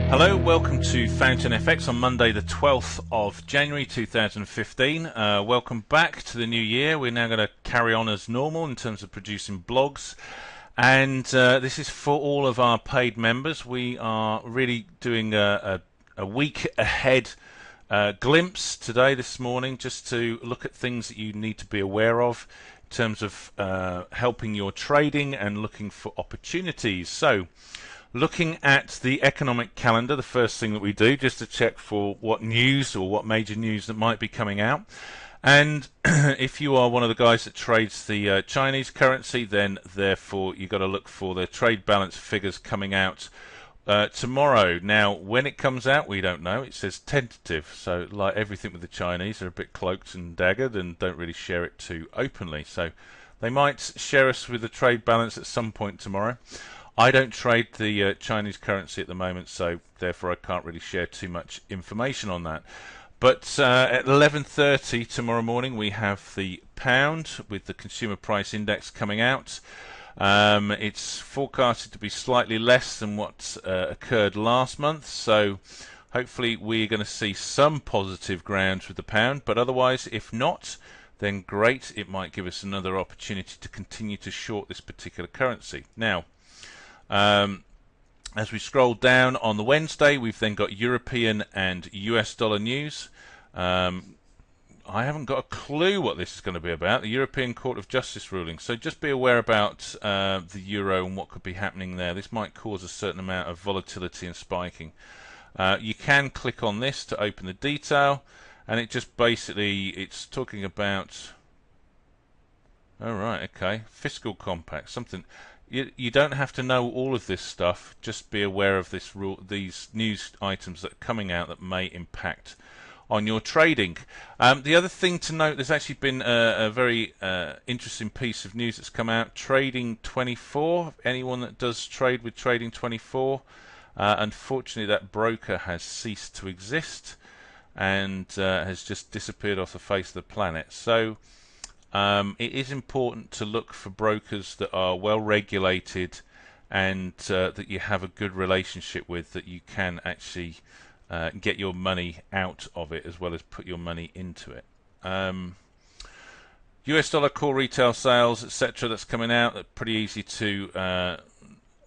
Hello, welcome to FountainFX on Monday the 12th of January 2015. Welcome back to the new year. We're now going to carry on as normal in terms of producing blogs. And this is for all of our paid members. We are really doing a week ahead glimpse today, this morning, just to look at things that you need to be aware of in terms of helping your trading and looking for opportunities. So, looking at the economic calendar, the first thing that we do, just to check for what news or what major news that might be coming out. And if you are one of the guys that trades the Chinese currency, then therefore you've got to look for the trade balance figures coming out tomorrow. Now, when it comes out, we don't know. It says tentative, so like everything with the Chinese, they're a bit cloaked and daggered and don't really share it too openly. So they might share us with the trade balance at some point tomorrow. I don't trade the Chinese currency at the moment, so therefore I can't really share too much information on that. But at 11:30 tomorrow morning, we have the pound with the consumer price index coming out. It's forecasted to be slightly less than what occurred last month, so hopefully we're going to see some positive grounds with the pound. But otherwise, if not, then great. It might give us another opportunity to continue to short this particular currency. Now, as we scroll down on the Wednesday, we've then got European and US dollar news. I haven't got a clue what this is going to be about, the European Court of Justice ruling. So just be aware about the euro and what could be happening there. This might cause a certain amount of volatility and spiking. You can click on this to open the detail, and it just basically, it's talking about, all right, okay, fiscal compact, something. You don't have to know all of this stuff. Just be aware of this these news items that are coming out that may impact on your trading. The other thing to note, there's actually been a very interesting piece of news that's come out. Trading 24. Anyone that does trade with Trading 24, unfortunately, that broker has ceased to exist and has just disappeared off the face of the planet. So. It is important to look for brokers that are well regulated and that you have a good relationship with, that you can actually get your money out of it as well as put your money into it. US dollar core retail sales, etc., that's coming out, that's pretty easy to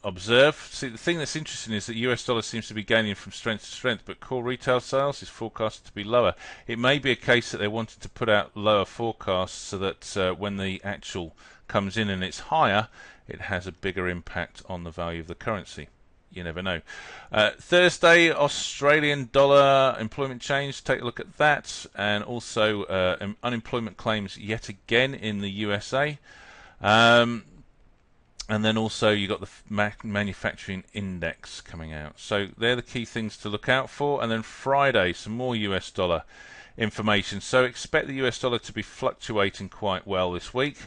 observe. See, the thing that's interesting is that US dollar seems to be gaining from strength to strength, but core retail sales is forecasted to be lower. It may be a case that they wanted to put out lower forecasts so that when the actual comes in and it's higher, it has a bigger impact on the value of the currency. You never know. Thursday, Australian dollar employment change. Take a look at that, and also unemployment claims yet again in the USA. And then also you got the manufacturing index coming out. So they're the key things to look out for. And then Friday, some more US dollar information. So expect the US dollar to be fluctuating quite well this week.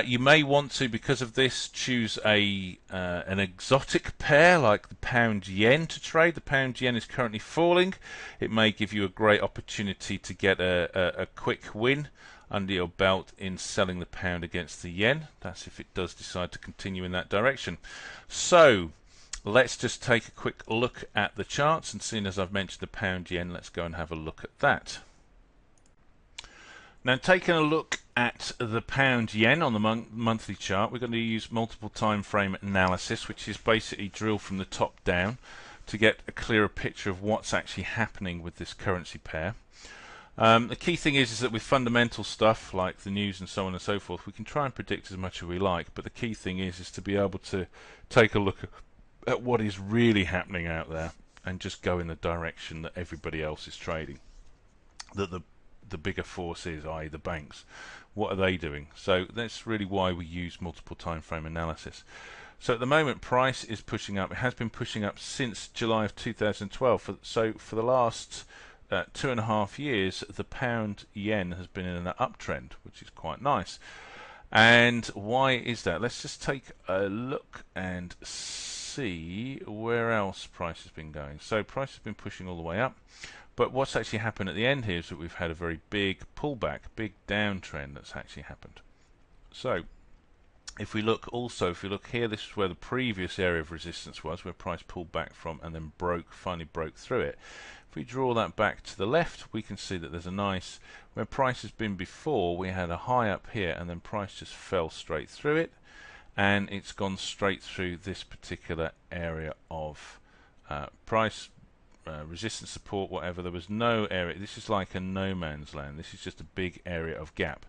You may want to, because of this, choose an exotic pair like the pound yen to trade. The pound yen is currently falling. It may give you a great opportunity to get a quick win under your belt in selling the pound against the yen. That's if it does decide to continue in that direction. So let's just take a quick look at the charts, and seeing as I've mentioned the pound yen, let's go and have a look at that. Now, taking a look at the pound yen on the monthly chart, we're going to use multiple time frame analysis, which is basically drilled from the top down to get a clearer picture of what's actually happening with this currency pair. The key thing is that with fundamental stuff like the news and so on and so forth, we can try and predict as much as we like, but the key thing is to be able to take a look at what is really happening out there and just go in the direction that everybody else is trading, that the bigger force is, i.e. the banks. What are they doing? So that's really why we use multiple time frame analysis. So at the moment, price is pushing up. It has been pushing up since July of 2012. So for the last 2.5 years, the pound yen has been in an uptrend, which is quite nice. And why is that? Let's just take a look and see where else price has been going. So price has been pushing all the way up, but what's actually happened at the end here is that we've had a very big pullback, big downtrend that's actually happened. So If we look here, this is where the previous area of resistance was, where price pulled back from and then finally broke through it. If we draw that back to the left, we can see that there's a nice, where price has been before, we had a high up here and then price just fell straight through it, and it's gone straight through this particular area of price, resistance, support, whatever. There was no area. This is like a no man's land. This is just a big area of gap.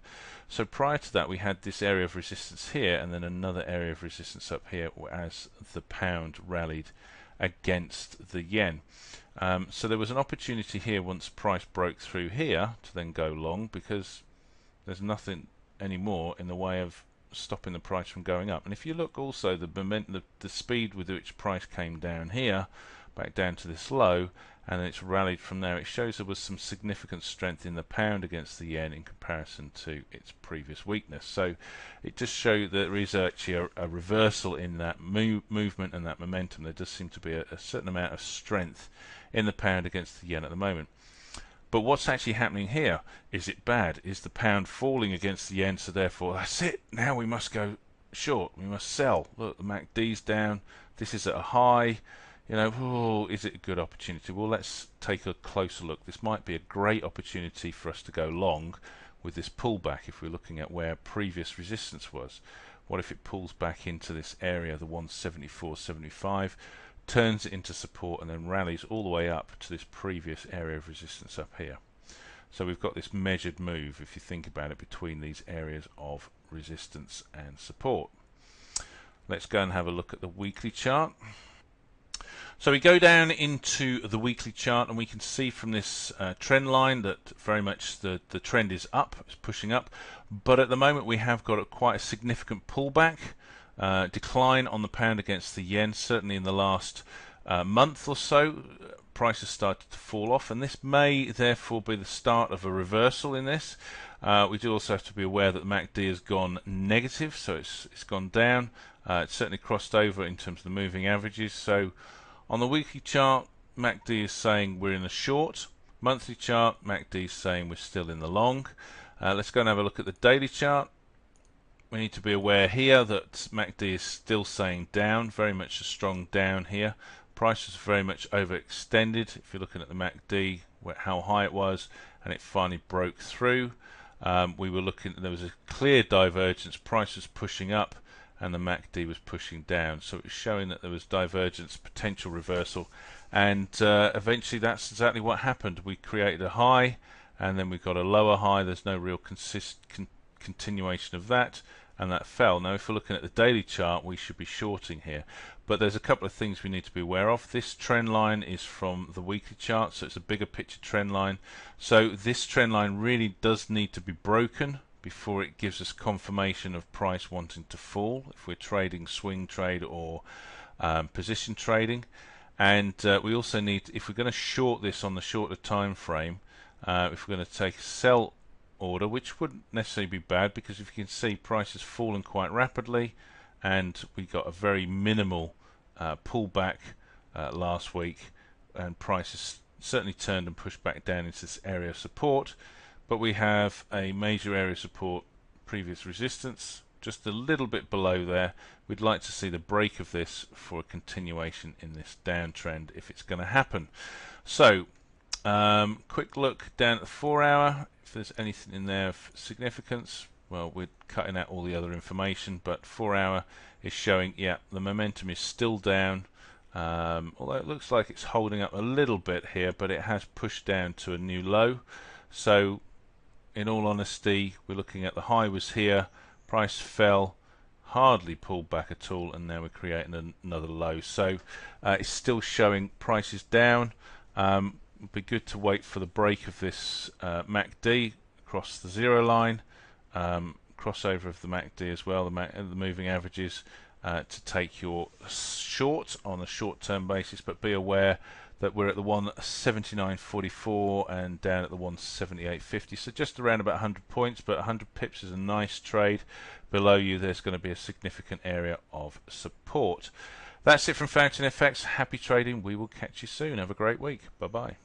So prior to that, we had this area of resistance here and then another area of resistance up here as the pound rallied against the yen. So there was an opportunity here once price broke through here to then go long, because there's nothing anymore in the way of stopping the price from going up. And if you look also, the speed with which price came down here, back down to this low, and then it's rallied from there, it shows there was some significant strength in the pound against the yen in comparison to its previous weakness. So it just shows that there is actually a reversal in that movement and that momentum. There does seem to be a certain amount of strength in the pound against the yen at the moment. But what's actually happening here? Is it bad? Is the pound falling against the yen, so therefore that's it, now we must go short, we must sell? Look, the MACD's down, this is at a high. You know, is it a good opportunity? Well, let's take a closer look. This might be a great opportunity for us to go long with this pullback if we're looking at where previous resistance was. What if it pulls back into this area, the 174.75, turns it into support and then rallies all the way up to this previous area of resistance up here? So we've got this measured move, if you think about it, between these areas of resistance and support. Let's go and have a look at the weekly chart. So we go down into the weekly chart and we can see from this trend line that very much the trend is up, it's pushing up, but at the moment we have got quite a significant pullback, decline on the pound against the yen. Certainly in the last month or so, prices started to fall off, and this may therefore be the start of a reversal in this. We do also have to be aware that the MACD has gone negative, so it's gone down. It's certainly crossed over in terms of the moving averages. So on the weekly chart, MACD is saying we're in the short. Monthly chart, MACD is saying we're still in the long. Let's go and have a look at the daily chart. We need to be aware here that MACD is still saying down, very much a strong down here. Price is very much overextended. If you're looking at the MACD, how high it was, and it finally broke through. We were looking, there was a clear divergence. Price was pushing up, and the MACD was pushing down, so it was showing that there was divergence, potential reversal, and eventually that's exactly what happened. We created a high and then we got a lower high. There's no real continuation of that, and that fell. Now if we're looking at the daily chart, we should be shorting here, but there's a couple of things we need to be aware of. This trend line is from the weekly chart, so it's a bigger picture trend line, so this trend line really does need to be broken before it gives us confirmation of price wanting to fall, if we're trading swing trade or position trading. And we also need, if we're going to short this on the shorter time frame, if we're going to take a sell order, which wouldn't necessarily be bad, because if you can see, price has fallen quite rapidly and we got a very minimal pullback last week, and price has certainly turned and pushed back down into this area of support. But we have a major area of support, previous resistance, just a little bit below there. We'd like to see the break of this for a continuation in this downtrend if it's going to happen. So, quick look down at the 4 hour. If there's anything in there of significance, well, we're cutting out all the other information, but 4 hour is showing, yeah, the momentum is still down. Although it looks like it's holding up a little bit here, but it has pushed down to a new low. So in all honesty, we're looking at the high was here, price fell, hardly pulled back at all, and now we're creating another low. So it's still showing prices down. It'd be good to wait for the break of this MACD across the zero line, crossover of the MACD as well, the moving averages, to take your short on a short-term basis, but be aware that we're at the 179.44 and down at the 178.50, so just around about 100 points, but 100 pips is a nice trade. Below you there's going to be a significant area of support. That's it from FountainFX. Happy trading. We will catch you soon. Have a great week. Bye bye.